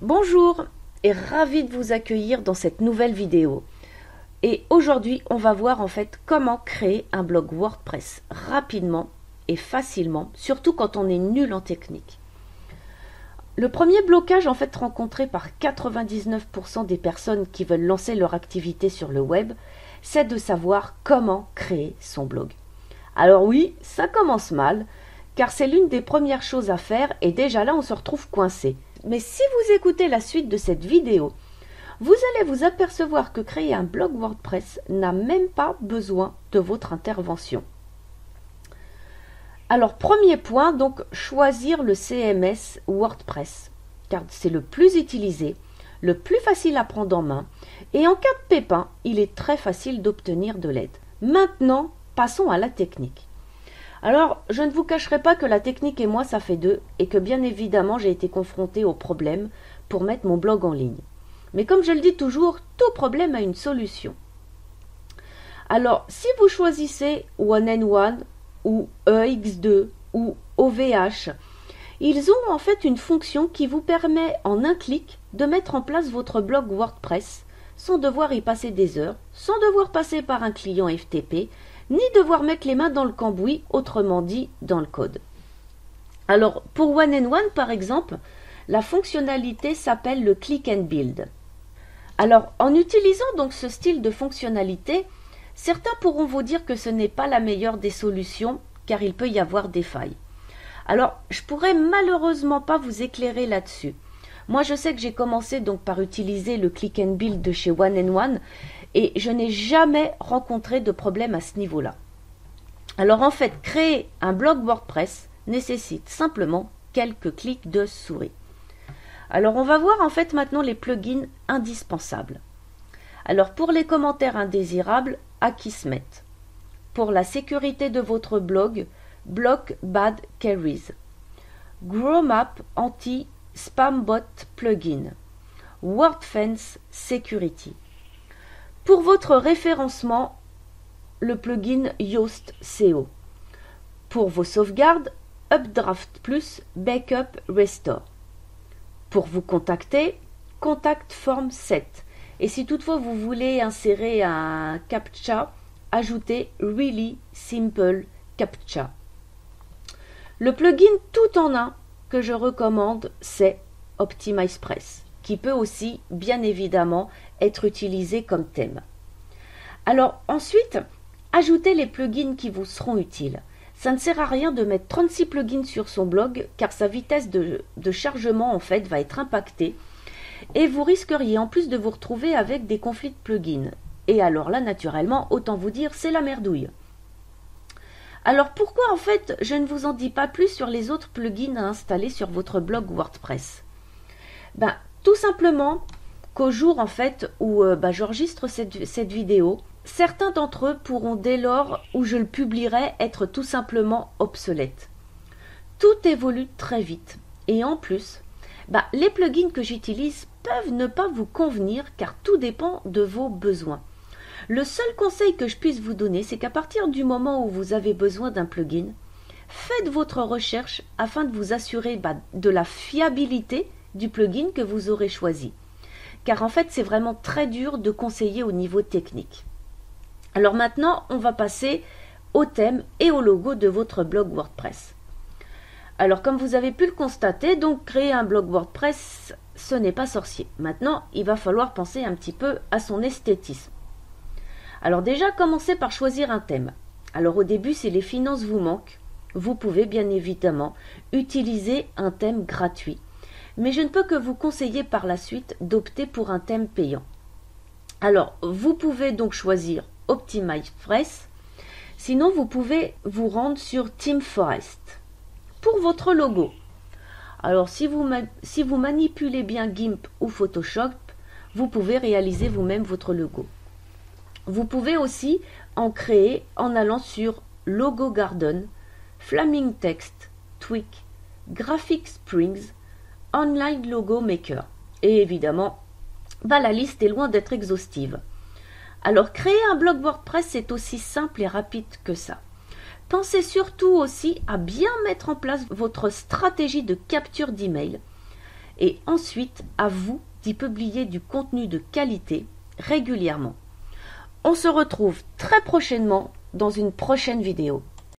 Bonjour et ravi de vous accueillir dans cette nouvelle vidéo. Et aujourd'hui, on va voir en fait comment créer un blog WordPress rapidement et facilement, surtout quand on est nul en technique. Le premier blocage en fait rencontré par 99% des personnes qui veulent lancer leur activité sur le web, c'est de savoir comment créer son blog. Alors oui, ça commence mal, car c'est l'une des premières choses à faire et déjà là on se retrouve coincé. Mais si vous écoutez la suite de cette vidéo, vous allez vous apercevoir que créer un blog WordPress n'a même pas besoin de votre intervention. Alors premier point, donc choisir le CMS WordPress, car c'est le plus utilisé, le plus facile à prendre en main, et en cas de pépin, il est très facile d'obtenir de l'aide. Maintenant, passons à la technique. Alors, je ne vous cacherai pas que la technique et moi, ça fait deux, et que bien évidemment, j'ai été confrontée au problème pour mettre mon blog en ligne. Mais comme je le dis toujours, tout problème a une solution. Alors, si vous choisissez One-on-One ou EX2 ou OVH, ils ont en fait une fonction qui vous permet en un clic de mettre en place votre blog WordPress sans devoir y passer des heures, sans devoir passer par un client FTP, ni devoir mettre les mains dans le cambouis, autrement dit dans le code. Alors pour One-on-One par exemple, la fonctionnalité s'appelle le Click and Build. Alors en utilisant donc ce style de fonctionnalité, certains pourront vous dire que ce n'est pas la meilleure des solutions car il peut y avoir des failles. Alors je pourrais malheureusement pas vous éclairer là-dessus. Moi je sais que j'ai commencé donc par utiliser le Click and Build de chez One-on-One et je n'ai jamais rencontré de problème à ce niveau-là. Alors en fait, créer un blog WordPress nécessite simplement quelques clics de souris. Alors on va voir en fait maintenant les plugins indispensables. Alors pour les commentaires indésirables, Akismet. Pour la sécurité de votre blog, Block Bad Carries. Growmap Anti-Spambot Plugin. WordFence Security. Pour votre référencement, le plugin Yoast SEO. Pour vos sauvegardes, Updraft Plus Backup Restore. Pour vous contacter, Contact Form 7. Et si toutefois vous voulez insérer un CAPTCHA, ajoutez Really Simple CAPTCHA. Le plugin tout en un que je recommande, c'est OptimizePress, qui peut aussi, bien évidemment, être utilisé comme thème. Alors ensuite, ajoutez les plugins qui vous seront utiles. Ça ne sert à rien de mettre 36 plugins sur son blog car sa vitesse de chargement en fait va être impactée et vous risqueriez en plus de vous retrouver avec des conflits de plugins. Et alors là, naturellement, autant vous dire, c'est la merdouille. Alors pourquoi en fait je ne vous en dis pas plus sur les autres plugins à installer sur votre blog WordPress? Tout simplement qu'au jour en fait où j'enregistre cette vidéo, certains d'entre eux pourront dès lors où je le publierai être tout simplement obsolètes. Tout évolue très vite et en plus, les plugins que j'utilise peuvent ne pas vous convenir car tout dépend de vos besoins. Le seul conseil que je puisse vous donner, c'est qu'à partir du moment où vous avez besoin d'un plugin, faites votre recherche afin de vous assurer de la fiabilité du plugin que vous aurez choisi. Car en fait, c'est vraiment très dur de conseiller au niveau technique. Alors maintenant, on va passer au thème et au logo de votre blog WordPress. Alors comme vous avez pu le constater, donc créer un blog WordPress, ce n'est pas sorcier. Maintenant, il va falloir penser un petit peu à son esthétisme. Alors déjà, commencez par choisir un thème. Alors au début, si les finances vous manquent, vous pouvez bien évidemment utiliser un thème gratuit. Mais je ne peux que vous conseiller par la suite d'opter pour un thème payant. Alors, vous pouvez donc choisir OptimizePress. Sinon, vous pouvez vous rendre sur ThemeForest. Pour votre logo, alors si vous manipulez bien GIMP ou Photoshop, vous pouvez réaliser vous-même votre logo. Vous pouvez aussi en créer en allant sur Logo Garden, Flaming Text, Tweak, Graphic Springs, Online Logo Maker. Et évidemment, la liste est loin d'être exhaustive. Alors, créer un blog WordPress, c'est aussi simple et rapide que ça. Pensez surtout aussi à bien mettre en place votre stratégie de capture d'email et ensuite à vous d'y publier du contenu de qualité régulièrement. On se retrouve très prochainement dans une prochaine vidéo.